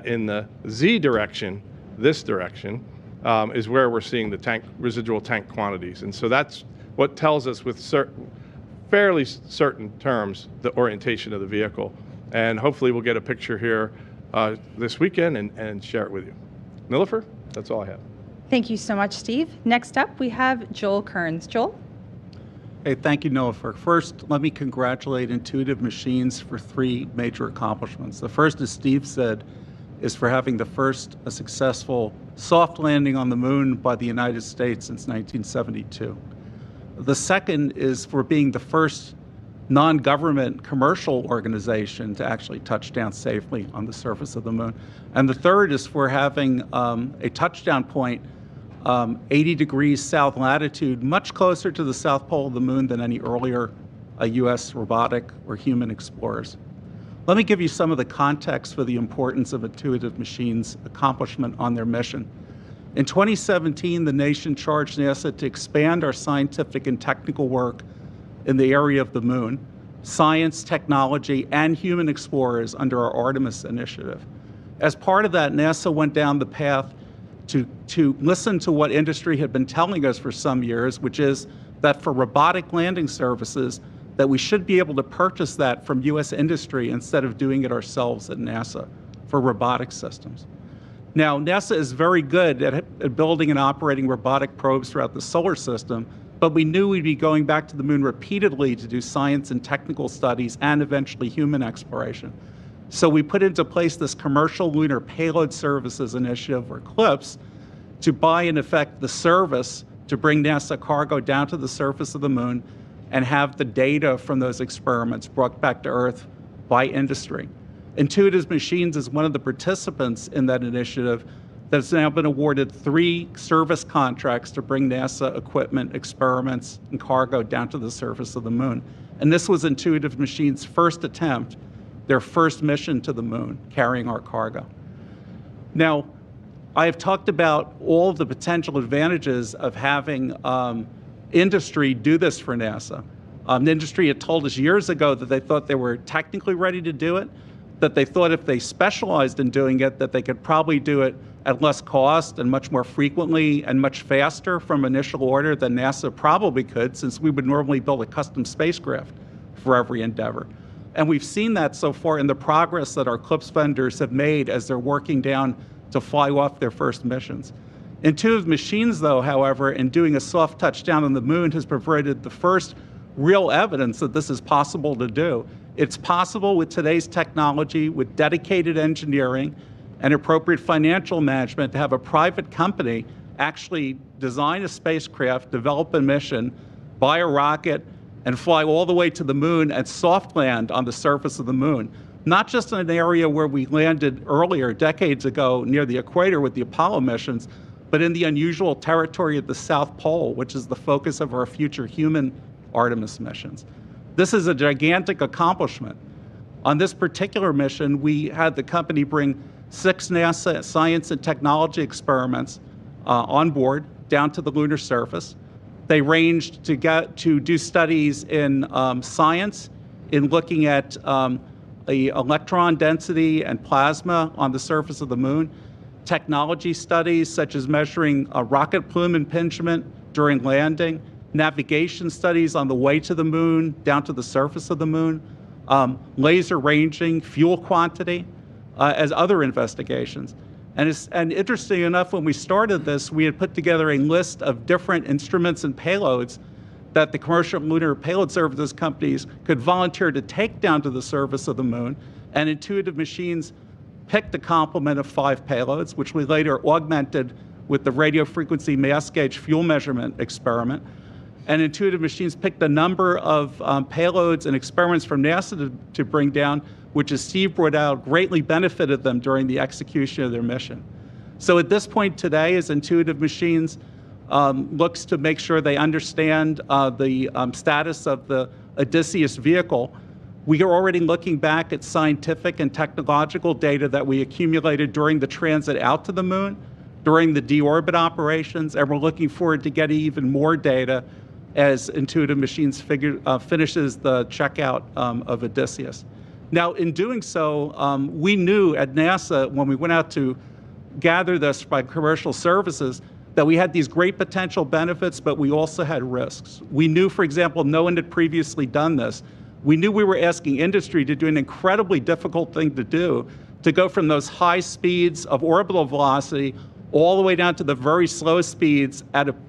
in the Z direction, this direction, is where we're seeing the residual tank quantities. And so that's what tells us with fairly certain terms the orientation of the vehicle. And hopefully we'll get a picture here this weekend and share it with you. Nilofer, that's all I have. Thank you so much, Steve. Next up, we have Joel Kearns. Joel? Hey, thank you, Nilofer. First, let me congratulate Intuitive Machines for 3 major accomplishments. The first, as Steve said, is for having the first successful soft landing on the moon by the United States since 1972. The second is for being the first non-government commercial organization to actually touch down safely on the surface of the moon. And the third is for having a touchdown point 80 degrees south latitude, much closer to the south pole of the moon than any earlier U.S. robotic or human explorers. Let me give you some of the context for the importance of Intuitive Machines' accomplishment on their mission. In 2017, the nation charged NASA to expand our scientific and technical work in the area of the moon, science, technology, and human explorers under our Artemis initiative. As part of that, NASA went down the path to listen to what industry had been telling us for some years, which is that for robotic landing services, that we should be able to purchase that from U.S. industry instead of doing it ourselves at NASA for robotic systems. Now, NASA is very good at building and operating robotic probes throughout the solar system, but we knew we'd be going back to the moon repeatedly to do science and technical studies and eventually human exploration. So we put into place this Commercial Lunar Payload Services initiative, or CLPS, to buy, in effect, the service to bring NASA cargo down to the surface of the moon and have the data from those experiments brought back to Earth by industry. Intuitive Machines is one of the participants in that initiative that's now been awarded 3 service contracts to bring NASA equipment, experiments, and cargo down to the surface of the moon. And this was Intuitive Machines' first attempt, their first mission to the moon, carrying our cargo. Now, I have talked about all of the potential advantages of having industry do this for NASA. The industry had told us years ago that they thought they were technically ready to do it, that they thought if they specialized in doing it, that they could probably do it at less cost and much more frequently and much faster from initial order than NASA probably could, since we would normally build a custom spacecraft for every endeavor. And we've seen that so far in the progress that our CLPS vendors have made as they're working down to fly off their first missions. Intuitive Machines, though, however, in doing a soft touchdown on the moon has provided the first real evidence that this is possible to do. It's possible with today's technology, with dedicated engineering and appropriate financial management, to have a private company actually design a spacecraft, develop a mission, buy a rocket, and fly all the way to the moon and soft land on the surface of the moon. Not just in an area where we landed earlier, decades ago, near the equator with the Apollo missions, but in the unusual territory of the South Pole, which is the focus of our future human Artemis missions. This is a gigantic accomplishment. On this particular mission, we had the company bring 6 NASA science and technology experiments on board down to the lunar surface. They ranged to do studies in science, in looking at the electron density and plasma on the surface of the moon, technology studies such as measuring rocket plume impingement during landing, navigation studies on the way to the moon, down to the surface of the moon, laser ranging, fuel quantity, as other investigations. And interesting enough, when we started this, we had put together a list of different instruments and payloads that the Commercial Lunar Payload Services companies could volunteer to take down to the surface of the moon. And Intuitive Machines picked a complement of 5 payloads, which we later augmented with the radio frequency mass gauge fuel measurement experiment. And Intuitive Machines picked a number of payloads and experiments from NASA to bring down, which, as Steve brought out, greatly benefited them during the execution of their mission. So at this point today, as Intuitive Machines looks to make sure they understand the status of the Odysseus vehicle, we are already looking back at scientific and technological data that we accumulated during the transit out to the moon, during the deorbit operations, and we're looking forward to getting even more data as Intuitive Machines finishes the checkout of Odysseus. Now, in doing so, we knew at NASA, when we went out to gather this by commercial services, that we had these great potential benefits, but we also had risks. We knew, for example, no one had previously done this. We knew we were asking industry to do an incredibly difficult thing to do, to go from those high speeds of orbital velocity all the way down to the very slow speeds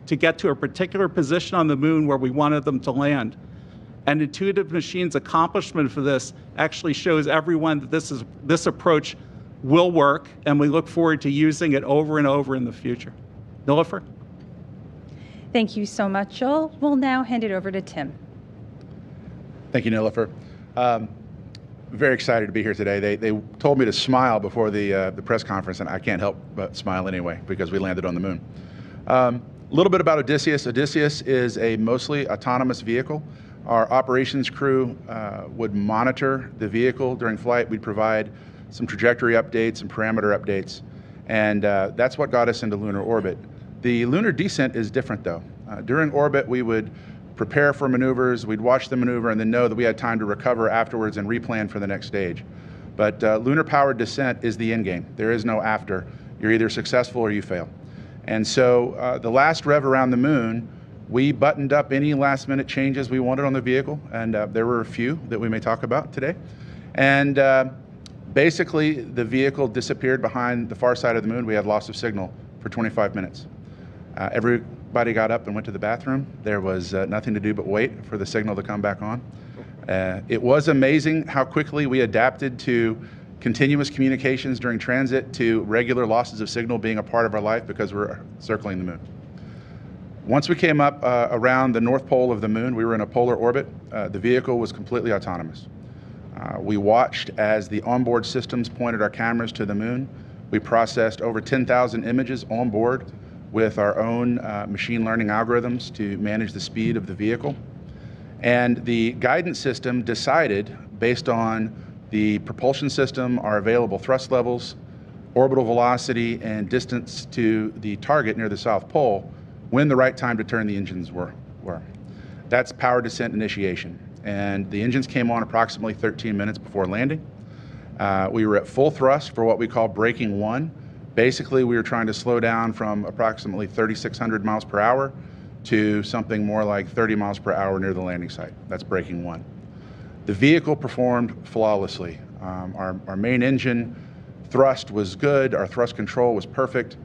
to get to a particular position on the moon where we wanted them to land. And Intuitive Machines' accomplishment for this actually shows everyone that this approach will work, and we look forward to using it over and over in the future. Nilofer? Thank you so much, Joel. We'll now hand it over to Tim. Thank you, Nilofer. Very excited to be here today. They told me to smile before the press conference, and I can't help but smile anyway because we landed on the moon. A little bit about Odysseus. Odysseus is a mostly autonomous vehicle. Our operations crew would monitor the vehicle during flight. We'd provide some trajectory updates and parameter updates, and that's what got us into lunar orbit. The lunar descent is different, though. During orbit, we would prepare for maneuvers, we'd watch the maneuver, and then know that we had time to recover afterwards and replan for the next stage. But lunar-powered descent is the end game. There is no after. You're either successful or you fail. And so the last rev around the moon, we buttoned up any last-minute changes we wanted on the vehicle, and there were a few that we may talk about today. And basically, the vehicle disappeared behind the far side of the moon. We had loss of signal for 25 minutes. Everybody got up and went to the bathroom. There was nothing to do but wait for the signal to come back on. It was amazing how quickly we adapted to continuous communications during transit to regular losses of signal being a part of our life because we're circling the moon. Once we came up around the north pole of the moon, we were in a polar orbit. The vehicle was completely autonomous. We watched as the onboard systems pointed our cameras to the moon. We processed over 10,000 images on board with our own machine learning algorithms to manage the speed of the vehicle. And the guidance system decided, based on the propulsion system, our available thrust levels, orbital velocity, and distance to the target near the South Pole, when the right time to turn the engines were. That's power descent initiation. And the engines came on approximately 13 minutes before landing. We were at full thrust for what we call braking 1. Basically, we were trying to slow down from approximately 3,600 miles per hour to something more like 30 miles per hour near the landing site. That's braking 1. The vehicle performed flawlessly. Our main engine thrust was good. Our thrust control was perfect.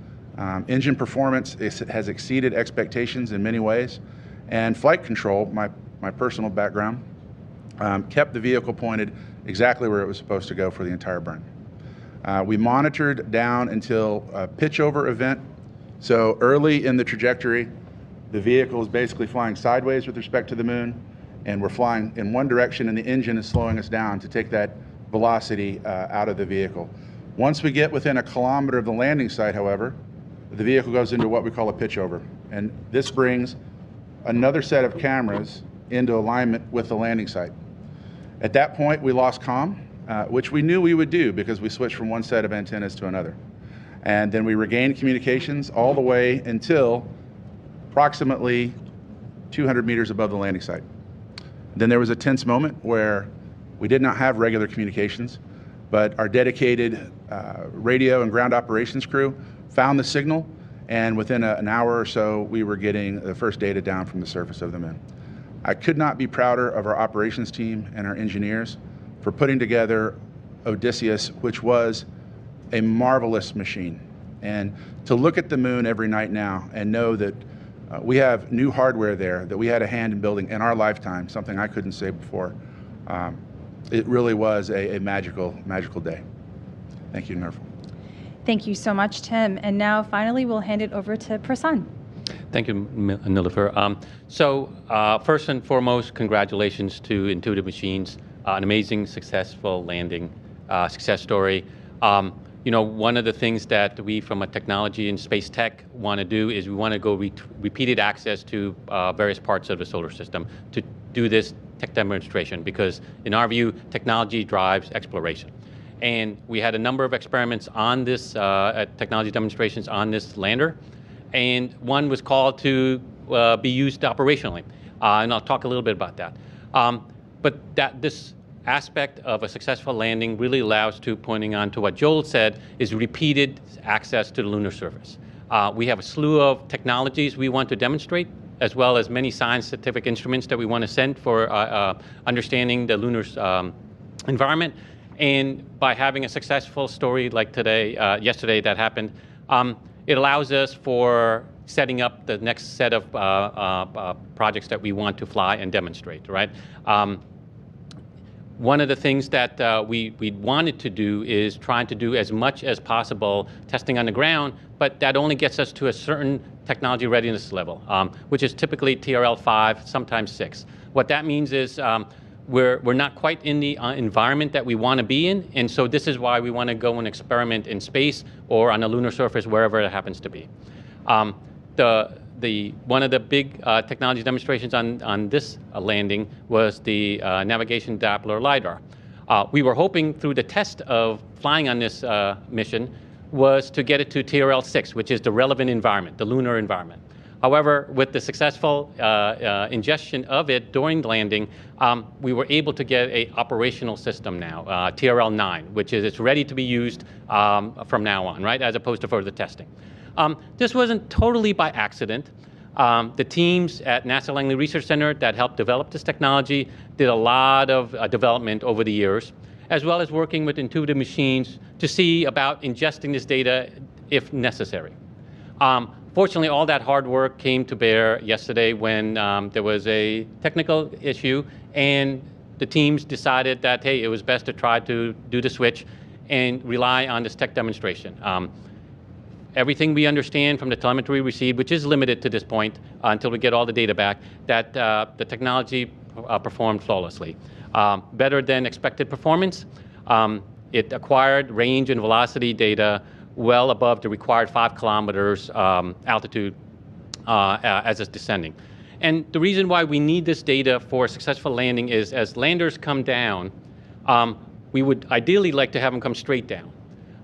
Engine performance has exceeded expectations in many ways. And flight control, my personal background, kept the vehicle pointed exactly where it was supposed to go for the entire burn. We monitored down until a pitch-over event. So early in the trajectory, the vehicle is basically flying sideways with respect to the moon, and we're flying in one direction, and the engine is slowing us down to take that velocity out of the vehicle. Once we get within a kilometer of the landing site, however, the vehicle goes into what we call a pitch-over. And this brings another set of cameras into alignment with the landing site. At that point, we lost comm, which we knew we would do because we switched from one set of antennas to another. And then we regained communications all the way until approximately 200 meters above the landing site. Then there was a tense moment where we did not have regular communications, but our dedicated radio and ground operations crew found the signal, and within an hour or so, we were getting the first data down from the surface of the moon. I could not be prouder of our operations team and our engineers for putting together Odysseus, which was a marvelous machine. And to look at the moon every night now and know that we have new hardware there that we had a hand in building in our lifetime, something I couldn't say before, it really was a magical day. Thank you, Nerf. Thank you so much, Tim. And now, finally, we'll hand it over to Prasanth. Thank you, Nilofer. First and foremost, congratulations to Intuitive Machines. An amazing, successful landing success story. One of the things that we, from a technology and space tech, want to do is we want to go repeated access to various parts of the solar system to do this tech demonstration, because in our view, technology drives exploration. And we had a number of experiments on this, technology demonstrations on this lander, and one was called to be used operationally. And I'll talk a little bit about that. But this aspect of a successful landing really allows to, pointing on to what Joel said, is repeated access to the lunar surface. We have a slew of technologies we want to demonstrate, as well as many scientific instruments that we want to send for understanding the lunar environment. And by having a successful story like yesterday that happened, it allows us for setting up the next set of projects that we want to fly and demonstrate, right? One of the things that we wanted to do is trying to do as much as possible testing on the ground, but that only gets us to a certain technology readiness level, which is typically TRL 5, sometimes 6. What that means is we're not quite in the environment that we want to be in, and so this is why we want to go and experiment in space or on the lunar surface, wherever it happens to be. One of the big technology demonstrations on this landing was the navigation Doppler Lidar. We were hoping through the test of flying on this mission was to get it to TRL 6, which is the relevant environment, the lunar environment. However, with the successful ingestion of it during landing, we were able to get an operational system now, TRL 9, which is it's ready to be used from now on, right, as opposed to further testing. This wasn't totally by accident. The teams at NASA Langley Research Center that helped develop this technology did a lot of development over the years, as well as working with Intuitive Machines to see about ingesting this data if necessary. Fortunately, all that hard work came to bear yesterday when there was a technical issue, and the teams decided that, hey, it was best to try to do the switch and rely on this tech demonstration. Everything we understand from the telemetry received, which is limited to this point until we get all the data back, that the technology performed flawlessly. Better than expected performance. It acquired range and velocity data well above the required 5 kilometers altitude as it's descending. And the reason why we need this data for a successful landing is as landers come down, we would ideally like to have them come straight down.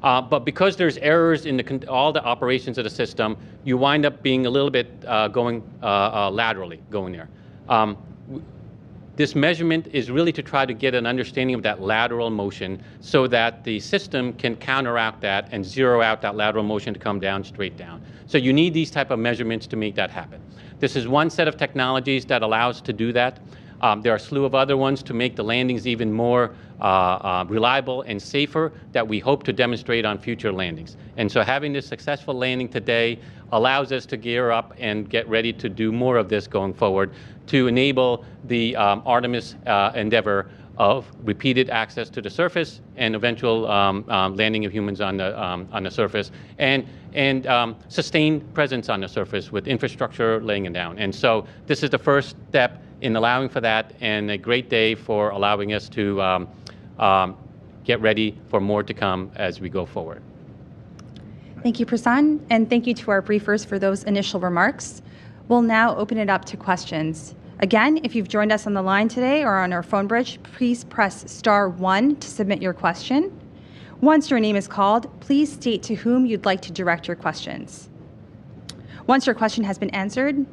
But because there's errors in all the operations of the system, you wind up being a little bit going laterally going there. This measurement is really to try to get an understanding of that lateral motion so that the system can counteract that and zero out that lateral motion to come down straight down. So you need these type of measurements to make that happen. This is one set of technologies that allows to do that. There are a slew of other ones to make the landings even more reliable and safer that we hope to demonstrate on future landings. And so having this successful landing today allows us to gear up and get ready to do more of this going forward to enable the Artemis endeavor of repeated access to the surface and eventual landing of humans on the surface and sustained presence on the surface with infrastructure laying it down. And so this is the first step in allowing for that, and a great day for allowing us to get ready for more to come as we go forward. Thank you, Prasanth, and thank you to our briefers for those initial remarks. We'll now open it up to questions. Again, if you've joined us on the line today or on our phone bridge, please press *1 to submit your question. Once your name is called, please state to whom you'd like to direct your questions. Once your question has been answered,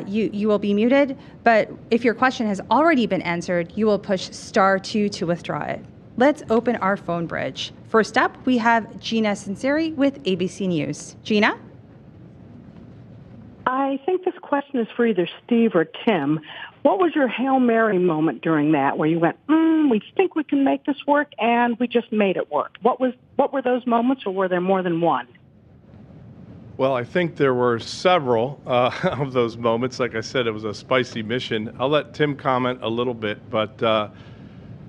you will be muted, but if your question has already been answered, you will push *2 to withdraw it. Let's open our phone bridge. First up, we have Gina Sinceri with ABC News. Gina? I think this question is for either Steve or Tim. What was your Hail Mary moment during that where you went, we think we can make this work, and we just made it work? What were those moments, or were there more than one? Well, I think there were several of those moments. Like I said, it was a spicy mission. I'll let Tim comment a little bit, but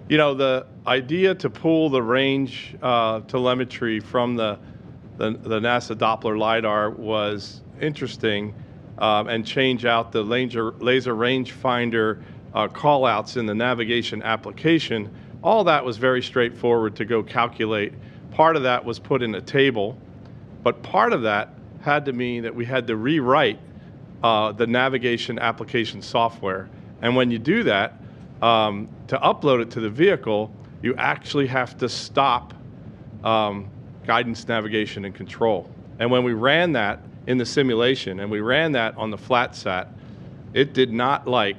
you know, the idea to pull the range telemetry from the NASA Doppler Lidar was interesting, and change out the laser rangefinder callouts in the navigation application. All that was very straightforward to go calculate. Part of that was put in a table, but part of that had to mean that we had to rewrite the navigation application software. And when you do that, to upload it to the vehicle, you actually have to stop guidance, navigation, and control. And when we ran that in the simulation, and we ran that on the flat sat, it did not like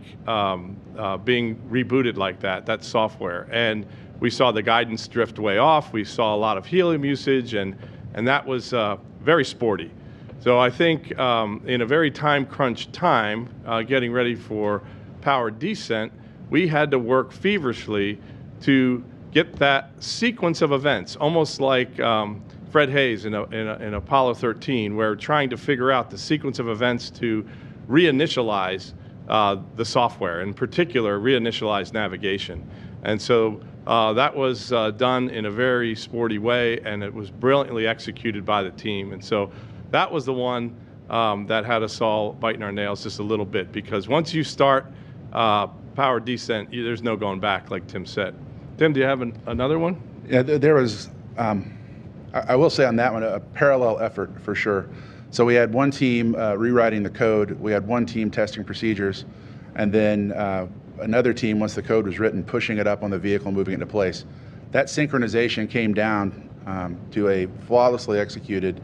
being rebooted like that software. And we saw the guidance drift way off. We saw a lot of helium usage, and that was very sporty. So I think in a very time crunch time, getting ready for powered descent, we had to work feverishly to get that sequence of events, almost like Fred Hayes in Apollo 13, where trying to figure out the sequence of events to reinitialize the software, in particular, reinitialize navigation. And so that was done in a very sporty way, and it was brilliantly executed by the team. And so that was the one that had us all biting our nails just a little bit, because once you start powered descent, there's no going back, like Tim said. Tim, do you have another one? Yeah, there was, I will say on that one, a parallel effort for sure. So we had one team rewriting the code, we had one team testing procedures, and then another team, once the code was written, pushing it up on the vehicle, moving it into place. That synchronization came down to a flawlessly executed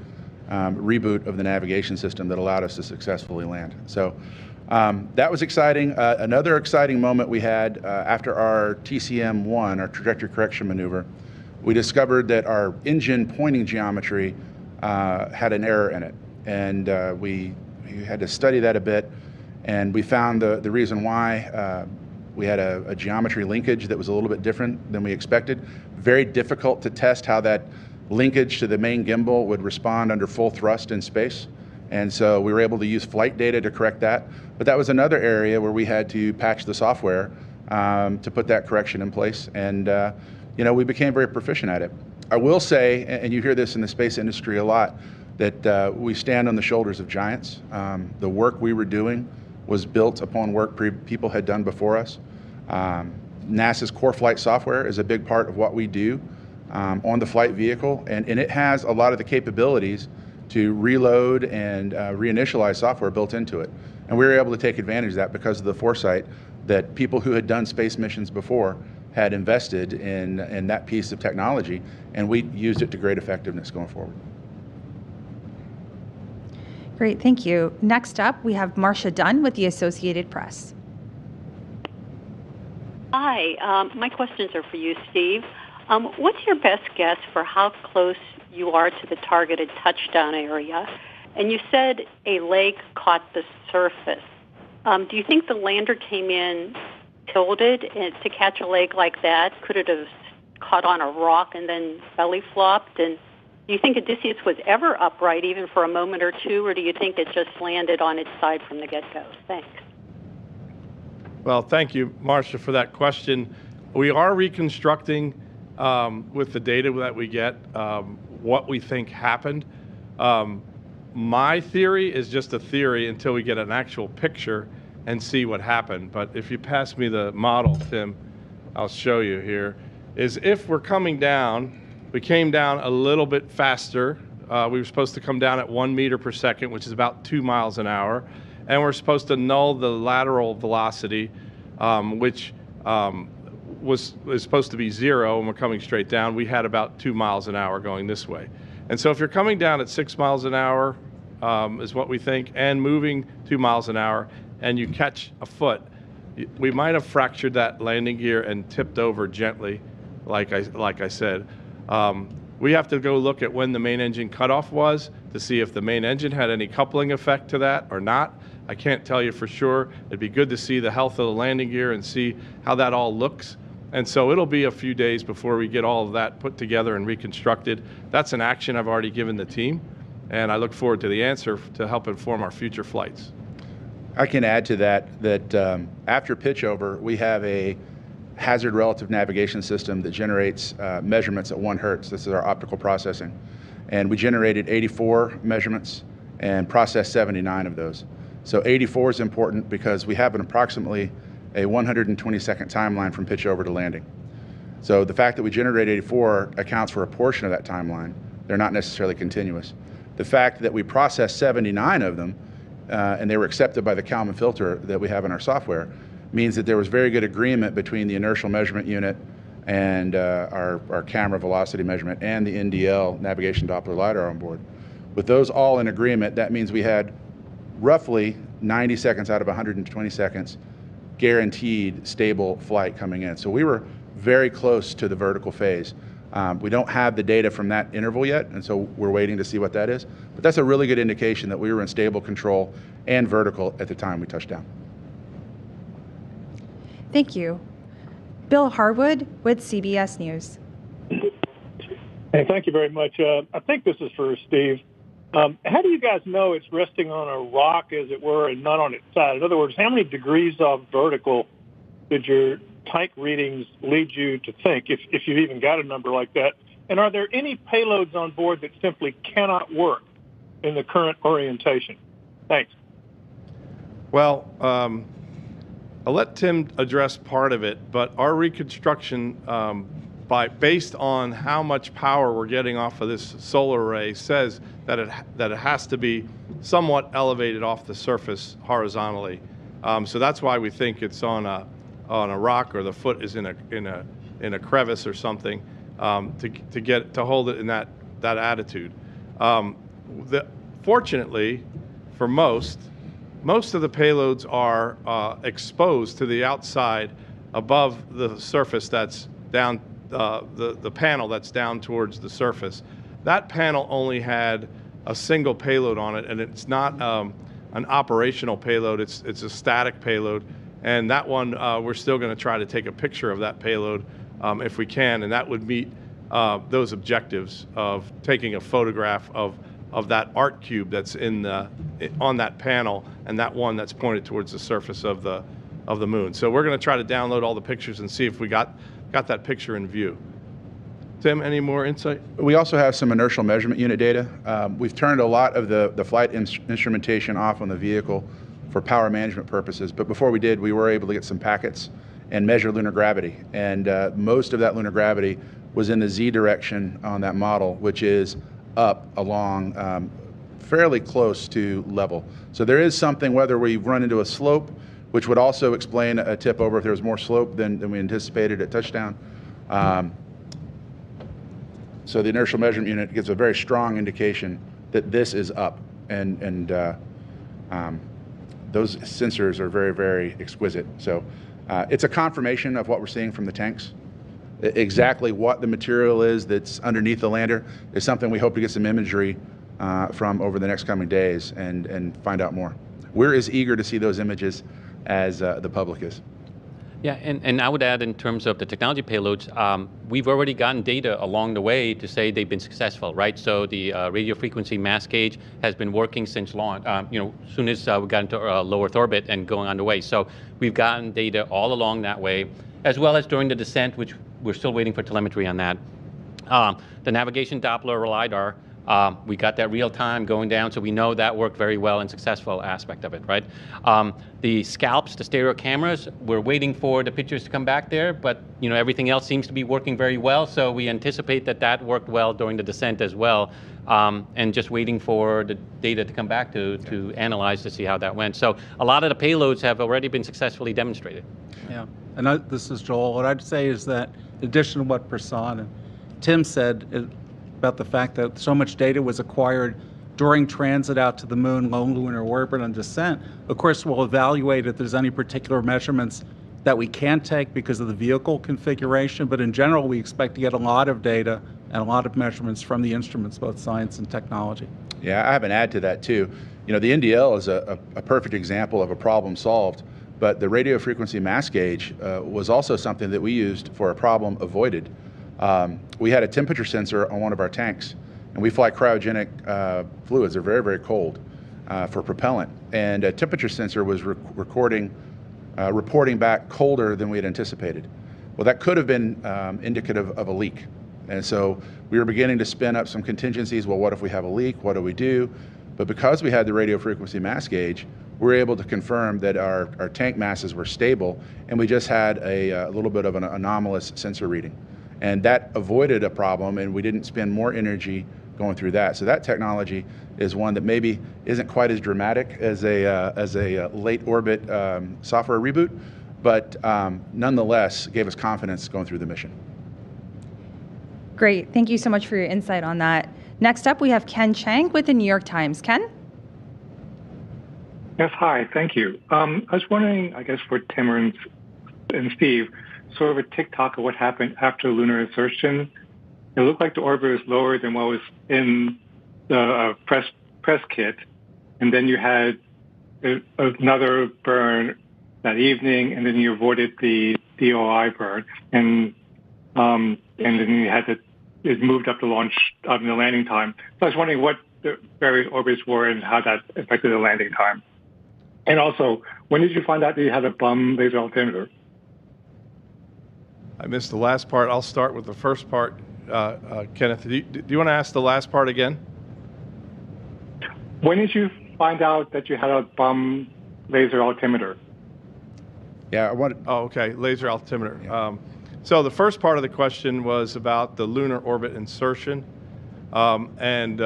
reboot of the navigation system that allowed us to successfully land. So that was exciting. Another exciting moment we had after our TCM-1, our trajectory correction maneuver, we discovered that our engine pointing geometry had an error in it. And we had to study that a bit, and we found the reason why. We had a geometry linkage that was a little bit different than we expected. Very difficult to test how that linkage to the main gimbal would respond under full thrust in space. And so we were able to use flight data to correct that. But that was another area where we had to patch the software to put that correction in place. And we became very proficient at it. I will say, and you hear this in the space industry a lot, that we stand on the shoulders of giants. The work we were doing was built upon work people had done before us. NASA's core flight software is a big part of what we do on the flight vehicle, and it has a lot of the capabilities to reload and reinitialize software built into it. And we were able to take advantage of that because of the foresight that people who had done space missions before had invested in that piece of technology, and we used it to great effectiveness going forward. Great, thank you. Next up, we have Marsha Dunn with the Associated Press. Hi, my questions are for you, Steve. What's your best guess for how close you are to the targeted touchdown area? And you said a lake caught the surface. Do you think the lander came in tilted to catch a lake like that? Could it have caught on a rock and then belly flopped? And do you think Odysseus was ever upright even for a moment or two, or do you think it just landed on its side from the get-go? Thanks. Well, thank you, Marsha, for that question. We are reconstructing with the data that we get what we think happened. My theory is just a theory until we get an actual picture and see what happened. But if you pass me the model, Tim, I'll show you here, is if we're coming down, we came down a little bit faster. We were supposed to come down at 1 meter per second, which is about 2 miles an hour. And we're supposed to null the lateral velocity, which is supposed to be 0 when we're coming straight down. We had about 2 miles an hour going this way. And so if you're coming down at 6 miles an hour, is what we think, and moving 2 miles an hour, and you catch a foot, we might have fractured that landing gear and tipped over gently, like I said. We have to go look at when the main engine cutoff was to see if the main engine had any coupling effect to that or not. I can't tell you for sure. It'd be good to see the health of the landing gear and see how that all looks. And so it'll be a few days before we get all of that put together and reconstructed. That's an action I've already given the team, and I look forward to the answer to help inform our future flights. I can add to that after pitch over, we have a hazard relative navigation system that generates measurements at 1 hertz. This is our optical processing. And we generated 84 measurements and processed 79 of those. So 84 is important because we have approximately a 120-second timeline from pitch over to landing. So the fact that we generated 84 accounts for a portion of that timeline. They're not necessarily continuous. The fact that we processed 79 of them and they were accepted by the Kalman filter that we have in our software means that there was very good agreement between the inertial measurement unit and our camera velocity measurement and the NDL navigation Doppler Lidar on board. With those all in agreement, that means we had roughly 90 seconds out of 120 seconds, guaranteed stable flight coming in. So we were very close to the vertical phase. We don't have the data from that interval yet, and so we're waiting to see what that is. But that's a really good indication that we were in stable control and vertical at the time we touched down. Thank you. Bill Harwood with CBS News. Hey, thank you very much. I think this is for Steve. How do you guys know it's resting on a rock, as it were, and not on its side? In other words, how many degrees of vertical did your tank readings lead you to think, if you've even got a number like that? And are there any payloads on board that simply cannot work in the current orientation? Thanks. Well, I'll let Tim address part of it, but our reconstruction, based on how much power we're getting off of this solar array, says that it has to be somewhat elevated off the surface horizontally. So that's why we think it's on a rock, or the foot is in a crevice or something, to hold it in that attitude. Fortunately, for most of the payloads are exposed to the outside above the surface that's down, the panel that's down towards the surface. That panel only had a single payload on it, and it's not an operational payload. It's a static payload, and that one we're still going to try to take a picture of that payload if we can, and that would meet those objectives of taking a photograph of that art cube that's on that panel, and that one that's pointed towards the surface of the moon. So we're going to try to download all the pictures and see if we got that picture in view. Tim, any more insight? We also have some inertial measurement unit data. We've turned a lot of the flight instrumentation off on the vehicle for power management purposes, but before we did, we were able to get some packets and measure lunar gravity. And most of that lunar gravity was in the Z direction on that model, which is up along fairly close to level. So there is something, whether we've run into a slope, which would also explain a tip over if there was more slope than we anticipated at touchdown. So the inertial measurement unit gives a very strong indication that this is up, and those sensors are very, very exquisite. So it's a confirmation of what we're seeing from the tanks. Exactly what the material is that's underneath the lander is something we hope to get some imagery from over the next coming days and find out more. We're as eager to see those images as the public is. Yeah, and I would add, in terms of the technology payloads, we've already gotten data along the way to say they've been successful, right? So the radio frequency mass gauge has been working since launch, as soon as we got into low Earth orbit and going on the way. So we've gotten data all along that way, as well as during the descent, which we're still waiting for telemetry on that. The navigation Doppler Lidar, we got that real time going down, so we know that worked very well and successful aspect of it, right? The scalps, the stereo cameras, we're waiting for the pictures to come back there, but everything else seems to be working very well, so we anticipate that worked well during the descent as well, and just waiting for the data to come back to analyze to see how that went. So a lot of the payloads have already been successfully demonstrated. Yeah, and this is Joel. What I'd say is that, in addition to what Prasan and Tim said about the fact that so much data was acquired during transit out to the moon, low lunar orbit, and descent, of course we'll evaluate if there's any particular measurements that we can't take because of the vehicle configuration, but in general we expect to get a lot of data and a lot of measurements from the instruments, both science and technology. Yeah, I have an add to that too. The NDL is a perfect example of a problem solved, but the radio frequency mass gauge was also something that we used for a problem avoided. We had a temperature sensor on one of our tanks, and we fly cryogenic fluids. They're very, very cold for propellant, and a temperature sensor was reporting back colder than we had anticipated. Well, that could have been indicative of a leak, and so we were beginning to spin up some contingencies. Well, what if we have a leak? What do we do? But because we had the radio frequency mass gauge, we were able to confirm that our tank masses were stable, and we just had a little bit of an anomalous sensor reading. And that avoided a problem, and we didn't spend more energy going through that. So that technology is one that maybe isn't quite as dramatic as a late orbit software reboot, but nonetheless gave us confidence going through the mission. Great. Thank you so much for your insight on that. Next up, we have Chang with the New York Times. Ken? Yes, hi, thank you. I was wondering, I guess for Tim and Steve, sort of a tick-tock of what happened after lunar insertion. It looked like the orbit was lower than what was in the press kit, and then you had another burn that evening, and then you avoided the DOI burn, and then you had it moved up the the landing time. So I was wondering what the various orbits were and how that affected the landing time. And also, when did you find out that you had a bum laser altimeter? I missed the last part. I'll start with the first part. Kenneth, do you want to ask the last part again? When did you find out that you had a bum laser altimeter? Yeah, I wanted. Oh, okay, laser altimeter. Yeah. So the first part of the question was about the lunar orbit insertion and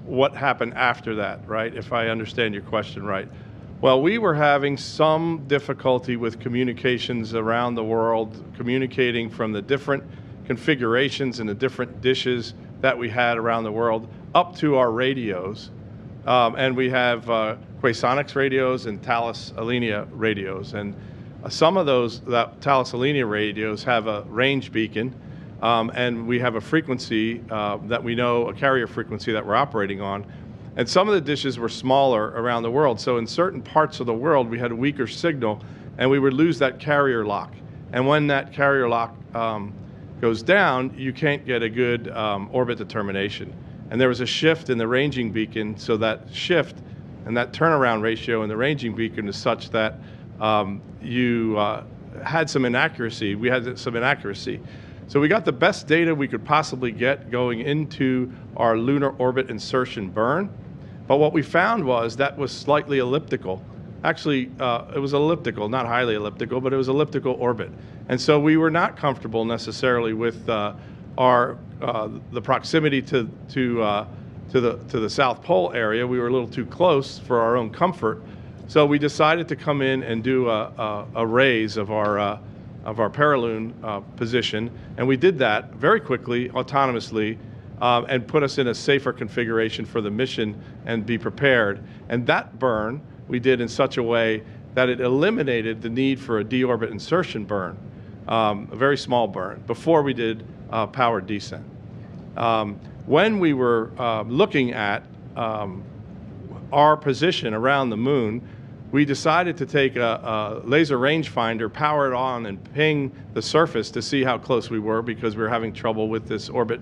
what happened after that, right? If I understand your question right. Well, we were having some difficulty with communications around the world, communicating from the different configurations and the different dishes that we had around the world up to our radios. And we have Quasonics radios and Thales Alenia radios. And some of those Thales Alenia radios have a range beacon, and we have a frequency that we know, a carrier frequency that we're operating on. And some of the dishes were smaller around the world. So in certain parts of the world, we had a weaker signal, and we would lose that carrier lock. And when that carrier lock goes down, you can't get a good orbit determination. And there was a shift in the ranging beacon, so that shift and that turnaround ratio in the ranging beacon is such that you had some inaccuracy. We had some inaccuracy. So we got the best data we could possibly get going into our lunar orbit insertion burn. But what we found was that was slightly elliptical. Actually, it was elliptical, not highly elliptical, but it was elliptical orbit. And so we were not comfortable necessarily with the proximity to the South Pole area. We were a little too close for our own comfort. So we decided to come in and do a raise of our paraloon position, and we did that very quickly, autonomously, and put us in a safer configuration for the mission and be prepared. And that burn we did in such a way that it eliminated the need for a deorbit insertion burn, a very small burn, before we did powered descent. When we were looking at our position around the moon, we decided to take a laser rangefinder, power it on, and ping the surface to see how close we were, because we were having trouble with this orbit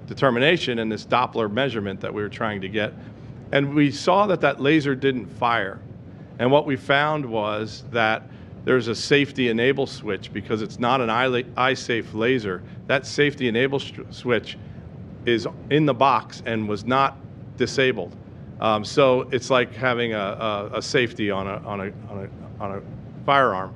determination and this Doppler measurement that we were trying to get. And we saw that that laser didn't fire. And what we found was that there's a safety enable switch, because it's not an eye-safe laser. That safety enable switch is in the box and was not disabled. So it's like having a safety on a firearm.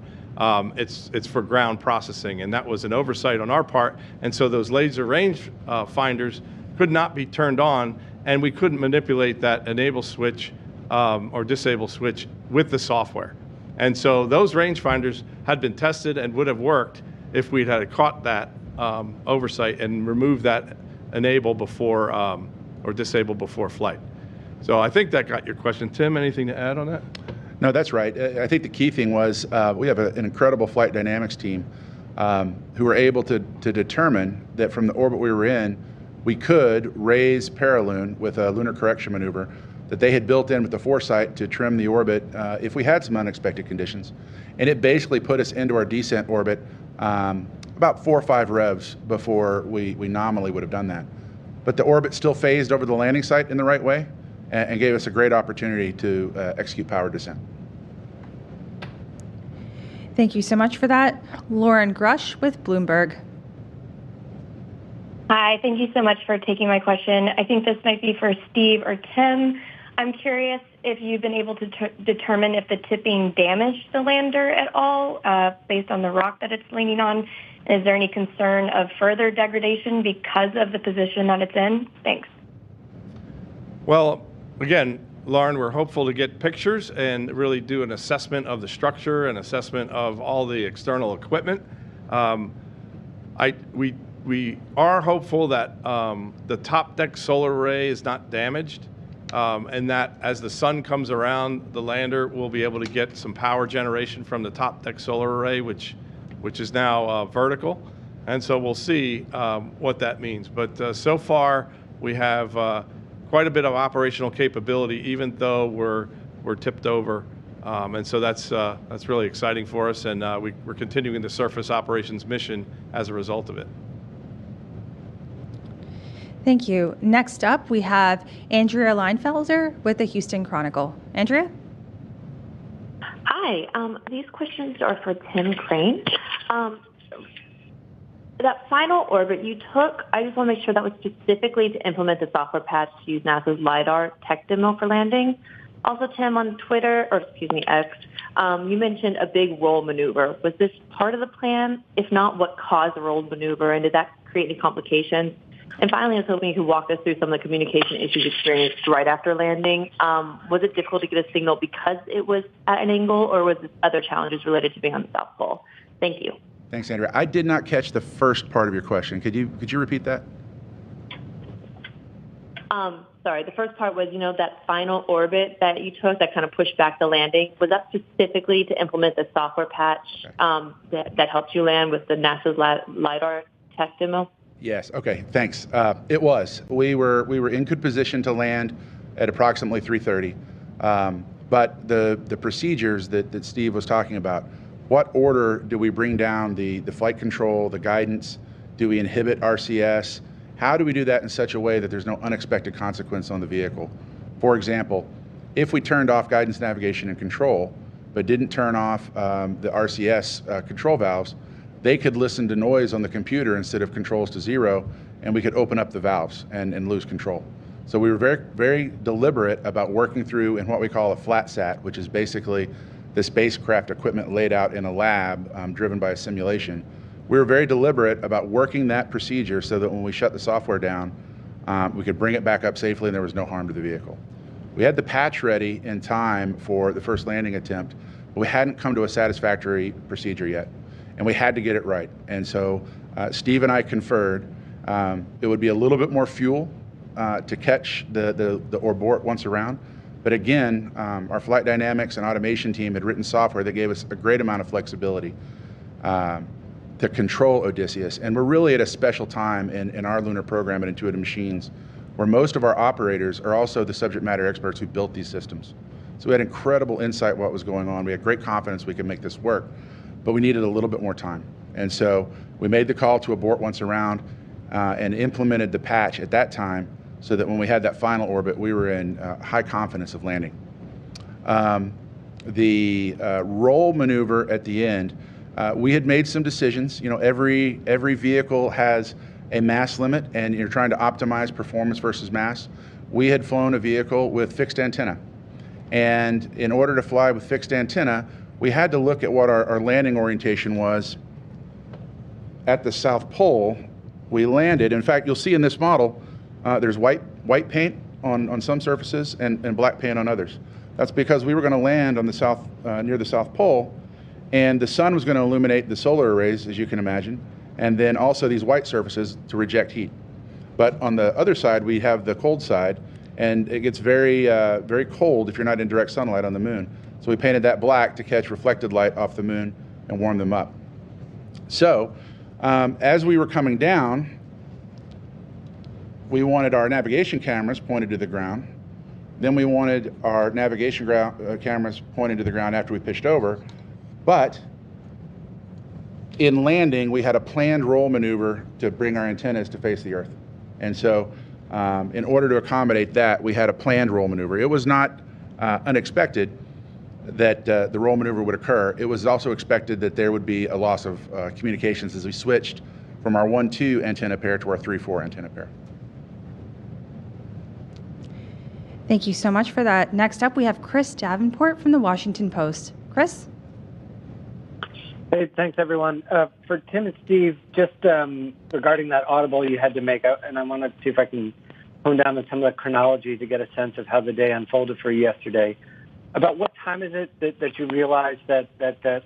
It's for ground processing, and that was an oversight on our part. And so those laser range finders could not be turned on, and we couldn't manipulate that enable switch or disable switch with the software. And so those rangefinders had been tested and would have worked if we'd had caught that oversight and removed that enable before or disable before flight. So I think that got your question. Tim, anything to add on that? No, that's right. I think the key thing was we have an incredible flight dynamics team who were able to determine that from the orbit we were in, we could raise paraloon with a lunar correction maneuver that they had built in with the foresight to trim the orbit if we had some unexpected conditions. And it basically put us into our descent orbit about 4 or 5 revs before we nominally would have done that. But the orbit still phased over the landing site in the right way and gave us a great opportunity to execute powered descent. Thank you so much for that. Lauren Grush with Bloomberg. Hi, thank you so much for taking my question. I think this might be for Steve or Tim. I'm curious if you've been able to determine if the tipping damaged the lander at all based on the rock that it's leaning on. Is there any concern of further degradation because of the position that it's in? Thanks. Well, again, Lauren, we're hopeful to get pictures and really do an assessment of the structure and assessment of all the external equipment. We are hopeful that the top deck solar array is not damaged. and that as the sun comes around the lander, we'll be able to get some power generation from the top deck solar array, which is now vertical. And so we'll see what that means. But so far, we have quite a bit of operational capability, even though we're tipped over. And so that's really exciting for us, and we're continuing the surface operations mission as a result of it. Thank you. Next up, we have Andrea Felder with the Houston Chronicle. Andrea? Hi. These questions are for Tim Crane. That final orbit you took, I just want to make sure that was specifically to implement the software patch to use NASA's Lidar tech demo for landing. Also, Tim, on Twitter, or excuse me, X, you mentioned a big roll maneuver. Was this part of the plan? If not, what caused the roll maneuver, and did that create any complications? And finally, I was hoping you could walk us through some of the communication issues experienced right after landing. Was it difficult to get a signal because it was at an angle, or was it other challenges related to being on the South Pole? Thank you. Thanks, Andrea. I did not catch the first part of your question. Could you repeat that? Sorry, the first part was, that final orbit that you took that kind of pushed back the landing. Was that specifically to implement the software patch that helped you land with the NASA's Lidar tech demo? Yes. Okay. Thanks. It was. We were in good position to land at approximately 3:30, but the procedures that Steve was talking about. What order do we bring down the flight control, the guidance? Do we inhibit RCS? How do we do that in such a way that there's no unexpected consequence on the vehicle? For example, if we turned off guidance, navigation, and control, but didn't turn off the RCS control valves, they could listen to noise on the computer instead of controls to zero, and we could open up the valves and lose control. So we were very, very deliberate about working through in what we call a flat sat, which is basically the spacecraft equipment laid out in a lab driven by a simulation. We were very deliberate about working that procedure so that when we shut the software down, we could bring it back up safely and there was no harm to the vehicle. We had the patch ready in time for the first landing attempt, but we hadn't come to a satisfactory procedure yet, and we had to get it right. And so Steve and I conferred. It would be a little bit more fuel to catch the abort once around. But again, our flight dynamics and automation team had written software that gave us a great amount of flexibility to control Odysseus. And we're really at a special time in our lunar program at Intuitive Machines, where most of our operators are also the subject matter experts who built these systems. So we had incredible insight what was going on. We had great confidence we could make this work, but we needed a little bit more time. And so we made the call to abort once around and implemented the patch at that time, so that when we had that final orbit, we were in high confidence of landing. The roll maneuver at the end, we had made some decisions. Every vehicle has a mass limit, and you're trying to optimize performance versus mass. We had flown a vehicle with fixed antenna, and in order to fly with fixed antenna, we had to look at what our landing orientation was at the South Pole. We landed. In fact, you'll see in this model, there's white paint on some surfaces and black paint on others. That's because we were going to land on the south near the South Pole, and the sun was going to illuminate the solar arrays, as you can imagine, and then also these white surfaces to reject heat. But on the other side, we have the cold side, and it gets very, very cold if you're not in direct sunlight on the moon. So we painted that black to catch reflected light off the moon and warm them up. So as we were coming down, we wanted our navigation cameras pointed to the ground. Then we wanted our navigation cameras pointed to the ground after we pitched over. But in landing, we had a planned roll maneuver to bring our antennas to face the Earth. And so in order to accommodate that, we had a planned roll maneuver. It was not unexpected that the roll maneuver would occur. It was also expected that there would be a loss of communications as we switched from our 1-2 antenna pair to our 3-4 antenna pair. Thank you so much for that. Next up, we have Chris Davenport from the Washington Post. Chris? Hey, thanks, everyone. For Tim and Steve, just regarding that audible you had to make, and I want to see if I can hone down on some of the chronology to get a sense of how the day unfolded for you yesterday. About what time is it that you realized that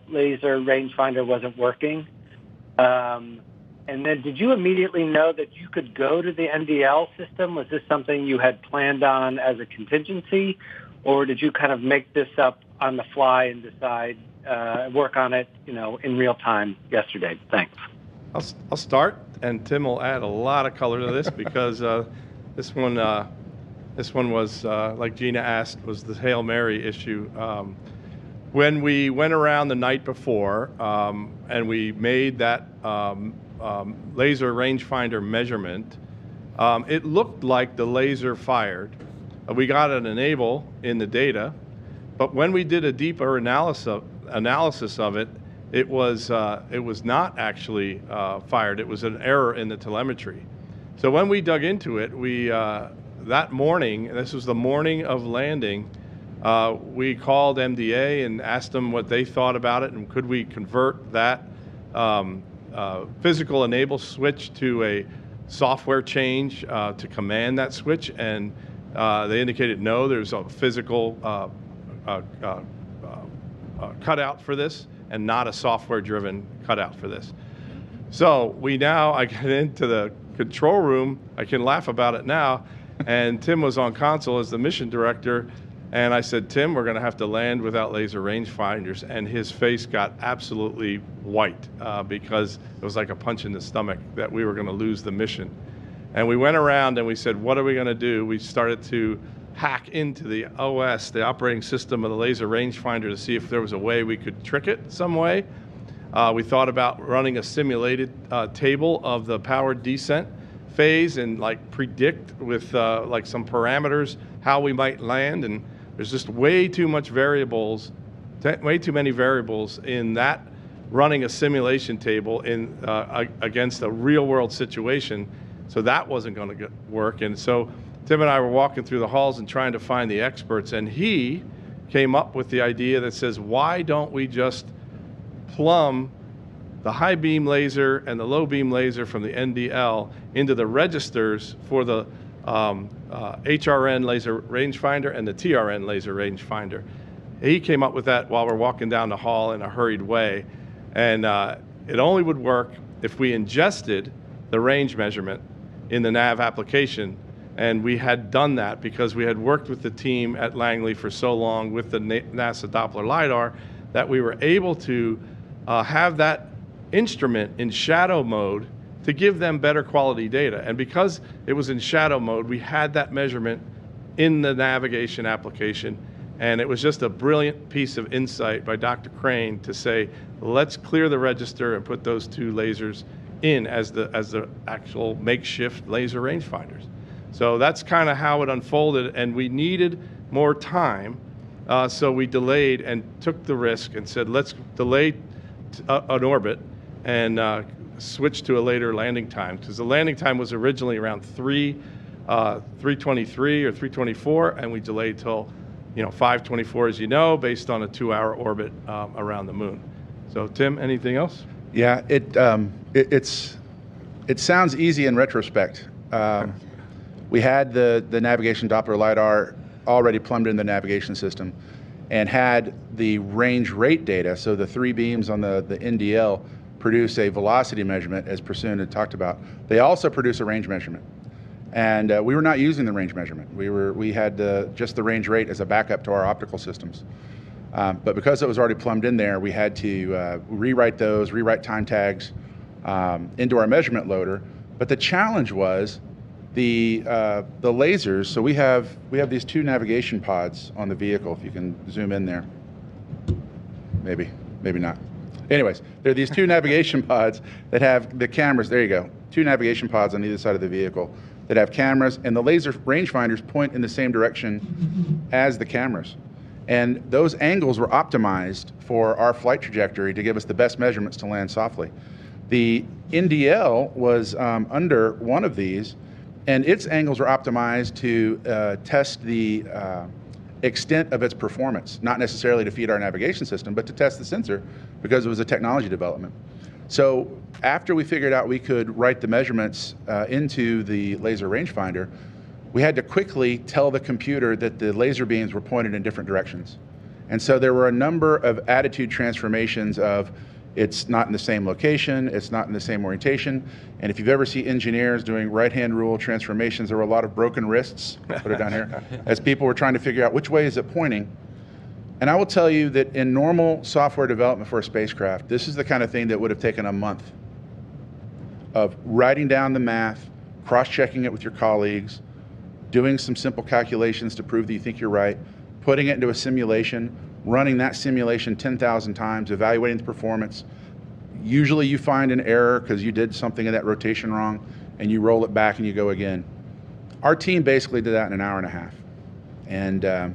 laser rangefinder wasn't working? And then did you immediately know that you could go to the NDL system? Was this something you had planned on as a contingency, or did you kind of make this up on the fly and decide, work on it, in real time yesterday? Thanks. I'll start, and Tim will add a lot of color to this because this one was, like Gina asked, was the Hail Mary issue. When we went around the night before and we made that laser rangefinder measurement, it looked like the laser fired. We got an enable in the data, but when we did a deeper analysis of it, it was not actually fired. It was an error in the telemetry. So when we dug into it, we that morning, this was the morning of landing, we called MDA and asked them what they thought about it and could we convert that physical enable switch to a software change to command that switch, and they indicated no, there's a physical cutout for this and not a software-driven cutout for this. So I get into the control room, I can laugh about it now, and Tim was on console as the mission director, and I said, Tim, we're going to have to land without laser rangefinders, and his face got absolutely white because it was like a punch in the stomach that we were going to lose the mission. And we went around and we said, what are we going to do? We started to hack into the OS, the operating system of the laser rangefinder, to see if there was a way we could trick it some way. We thought about running a simulated table of the powered descent phase and predict with some parameters how we might land, and there's just way too many variables in that running a simulation table in against a real world situation, so that wasn't going to work. And so Tim and I were walking through the halls and trying to find the experts, and he came up with the idea that says, why don't we just plumb the high beam laser and the low beam laser from the NDL into the registers for the HRN laser rangefinder and the TRN laser rangefinder. He came up with that while we're walking down the hall in a hurried way, and it only would work if we ingested the range measurement in the nav application. And we had done that because we had worked with the team at Langley for so long with the NASA Doppler Lidar that we were able to have that instrument in shadow mode to give them better quality data. And because it was in shadow mode, we had that measurement in the navigation application. And it was just a brilliant piece of insight by Dr. Crane to say, let's clear the register and put those two lasers in as the actual makeshift laser rangefinders. So that's kind of how it unfolded, and we needed more time, so we delayed and took the risk and said, let's delay an orbit and switch to a later landing time, because the landing time was originally around 3:23 or 3:24, and we delayed till 5:24, as you know, based on a 2-hour orbit around the moon. So Tim, anything else? Yeah, it sounds easy in retrospect. We had the navigation Doppler Lidar already plumbed in the navigation system and had the range rate data, so the 3 beams on the NDL produce a velocity measurement, as Prasoon had talked about. They also produce a range measurement. And we were not using the range measurement. We had just the range rate as a backup to our optical systems. But because it was already plumbed in there, we had to rewrite time tags into our measurement loader. But the challenge was the lasers. So we have these 2 navigation pods on the vehicle. If you can zoom in there, maybe not. Anyways, there are these 2 navigation pods that have the cameras. There you go. 2 navigation pods on either side of the vehicle that have cameras, and the laser rangefinders point in the same direction as the cameras. And those angles were optimized for our flight trajectory to give us the best measurements to land softly. The NDL was under one of these, and its angles were optimized to test the extent of its performance, not necessarily to feed our navigation system, but to test the sensor, because it was a technology development. So after we figured out we could write the measurements into the laser rangefinder, we had to quickly tell the computer that the laser beams were pointed in different directions. And so there were a number of attitude transformations of, It's not in the same location, it's not in the same orientation. And if you've ever seen engineers doing right-hand rule transformations, there were a lot of broken wrists, put it down here, as people were trying to figure out which way is it pointing. And I will tell you that in normal software development for a spacecraft, this is the kind of thing that would have taken a month of writing down the math, cross-checking it with your colleagues, doing some simple calculations to prove that you think you're right, putting it into a simulation, running that simulation 10,000 times, evaluating the performance. Usually you find an error because you did something in that rotation wrong, and you roll it back and you go again. Our team basically did that in an hour and a half. And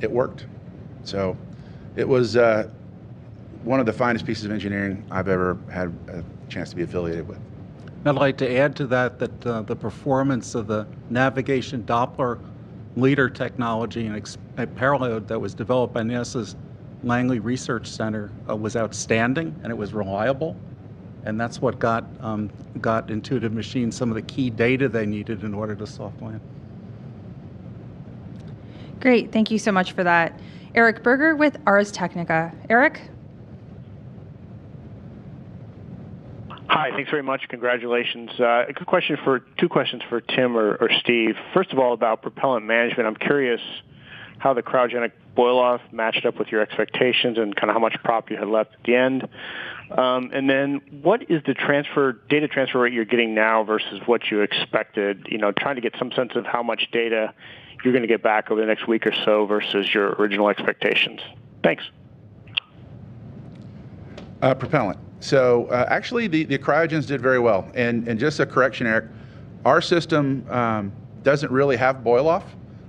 it worked. So it was one of the finest pieces of engineering I've ever had a chance to be affiliated with. I'd like to add to that that the performance of the navigation Doppler Lidar technology and payload that was developed by NASA's Langley Research Center was outstanding, and it was reliable. And that's what got Intuitive Machines some of the key data they needed in order to soft land. Great, thank you so much for that. Eric Berger with Ars Technica. Eric? Hi, thanks very much. Congratulations. Two questions for Tim or Steve. First of all, about propellant management. I'm curious how the cryogenic boil-off matched up with your expectations and kind of how much prop you had left at the end. And then what is the data transfer rate you're getting now versus what you expected? You know, trying to get some sense of how much data you're going to get back over the next week or so versus your original expectations. Thanks. Propellant. So actually, the cryogens did very well. And just a correction, Eric, our system doesn't really have boil-off.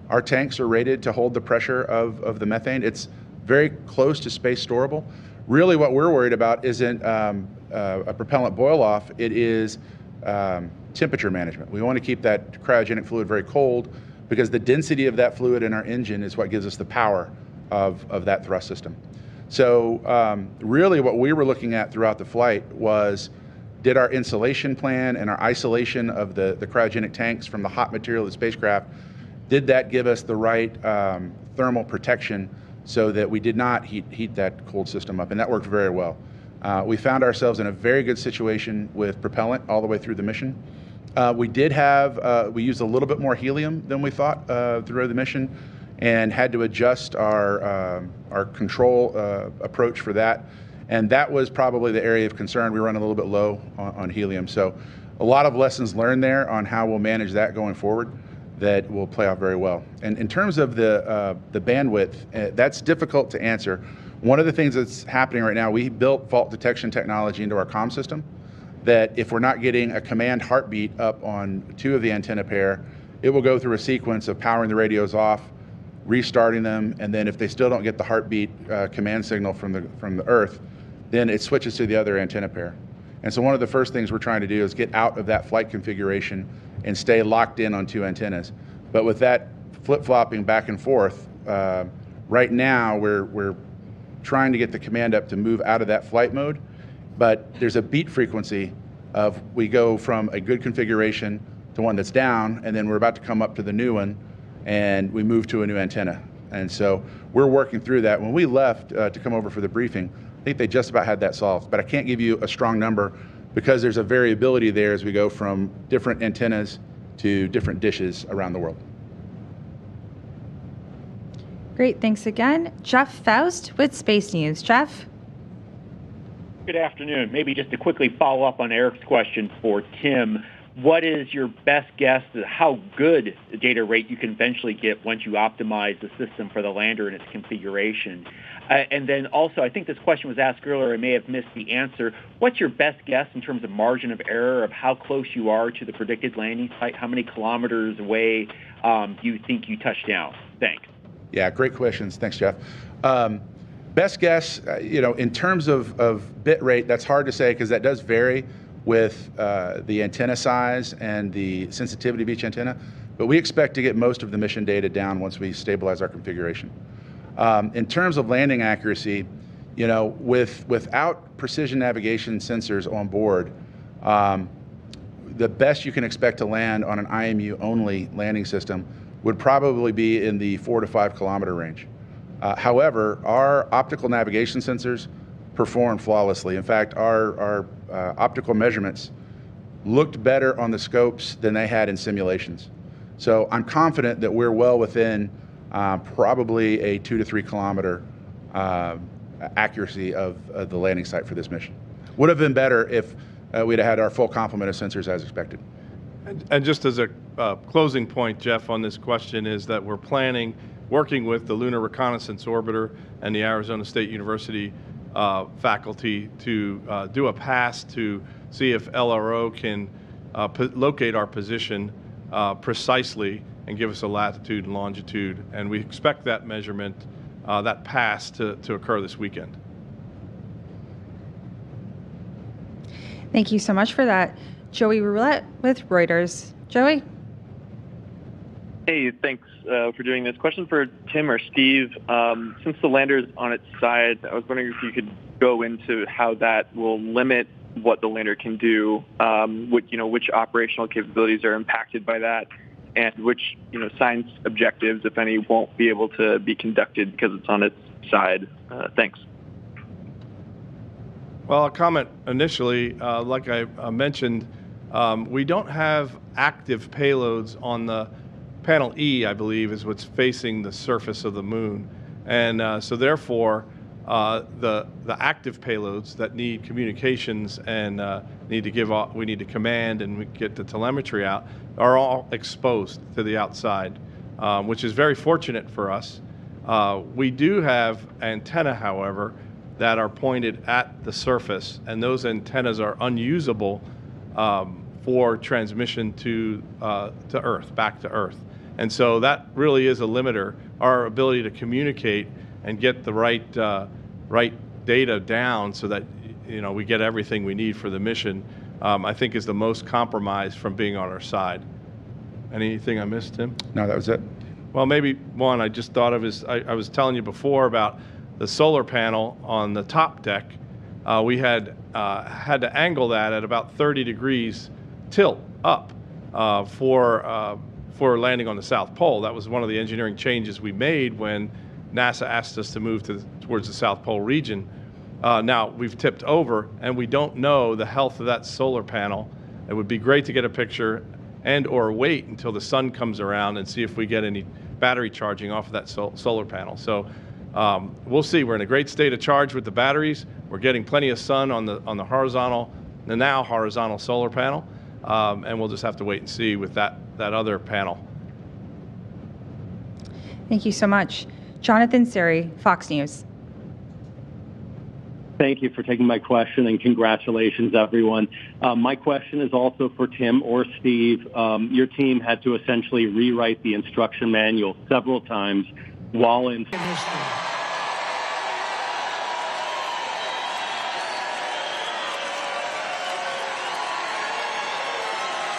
Our tanks are rated to hold the pressure of the methane. It's very close to space storable. Really, what we're worried about isn't a propellant boil-off. It is temperature management. We want to keep that cryogenic fluid very cold because the density of that fluid in our engine is what gives us the power of that thrust system. So really what we were looking at throughout the flight was, did our insulation plan and our isolation of the cryogenic tanks from the hot material of the spacecraft, did that give us the right thermal protection so that we did not heat that cold system up? And that worked very well. We found ourselves in a very good situation with propellant all the way through the mission. We used a little bit more helium than we thought through the mission, and had to adjust our control approach for that. And that was probably the area of concern. We were running a little bit low on helium. So a lot of lessons learned there on how we'll manage that going forward that will play out very well. And in terms of the bandwidth, that's difficult to answer. One of the things that's happening right now, we built fault detection technology into our comm system that if we're not getting a command heartbeat up on 2 of the antenna pair, it will go through a sequence of powering the radios off, restarting them, and then if they still don't get the heartbeat command signal from the Earth, then it switches to the other antenna pair. And so one of the first things we're trying to do is get out of that flight configuration and stay locked in on 2 antennas. But with that flip-flopping back and forth, right now we're trying to get the command up to move out of that flight mode, but there's a beat frequency of we go from a good configuration to one that's down, and then we're about to come up to the new one, and we move to a new antenna. And so we're working through that. When we left to come over for the briefing, I think they just about had that solved, but I can't give you a strong number because there's a variability there as we go from different antennas to different dishes around the world. Great, thanks again. Jeff Faust with Space News. Jeff? Good afternoon. Maybe just to quickly follow up on Eric's question for Tim, what is your best guess at how good the data rate you can eventually get once you optimize the system for the lander and its configuration? And then also, I think this question was asked earlier, I may have missed the answer. What's your best guess in terms of margin of error of how close you are to the predicted landing site? How many kilometers away do you think you touch down? Thanks. Yeah, great questions. Thanks, Jeff. Best guess, in terms of bit rate, that's hard to say because that does vary with the antenna size and the sensitivity of each antenna. But we expect to get most of the mission data down once we stabilize our configuration. In terms of landing accuracy, without precision navigation sensors on board, the best you can expect to land on an IMU-only landing system would probably be in the 4 to 5 kilometer range. However, our optical navigation sensors performed flawlessly. In fact, our optical measurements looked better on the scopes than they had in simulations. So I'm confident that we're well within probably a 2 to 3 kilometer accuracy of the landing site for this mission. Would have been better if we'd have had our full complement of sensors as expected. And just as a closing point, Jeff, on this question is that we're planning, working with the Lunar Reconnaissance Orbiter and the Arizona State University faculty to do a pass to see if LRO can locate our position precisely and give us a latitude and longitude. And we expect that measurement, that pass to occur this weekend. Thank you so much for that. Joey Roulette with Reuters. Joey? Hey, thanks for doing this. Question for Tim or Steve. Since the lander is on its side, I was wondering if you could go into how that will limit what the lander can do, which operational capabilities are impacted by that, and which science objectives, if any, won't be able to be conducted because it's on its side. Thanks. Well, I'll comment initially. Like I mentioned, we don't have active payloads on the panel E, I believe, is what's facing the surface of the moon. And so therefore, the active payloads that need communications and we need to command and we get the telemetry out are all exposed to the outside, which is very fortunate for us. We do have antenna, however, that are pointed at the surface, and those antennas are unusable for transmission to Earth, back to Earth. And so that really is a limiter. Our ability to communicate and get the right data down so that we get everything we need for the mission, I think is the most compromised from being on our side. Anything I missed, Tim? No, that was it. Well, maybe one I just thought of is I was telling you before about the solar panel on the top deck. We had to angle that at about 30 degrees tilt up for landing on the South Pole. That was one of the engineering changes we made when NASA asked us to move towards the South Pole region. Now we've tipped over and we don't know the health of that solar panel. It would be great to get a picture and or wait until the sun comes around and see if we get any battery charging off of that solar panel. So we'll see. We're in a great state of charge with the batteries. We're getting plenty of sun on the now horizontal solar panel, and we'll just have to wait and see with that other panel. Thank you so much. Jonathan Siri, Fox News. Thank you for taking my question, and congratulations, everyone. My question is also for Tim or Steve. Your team had to essentially rewrite the instruction manual several times while in history.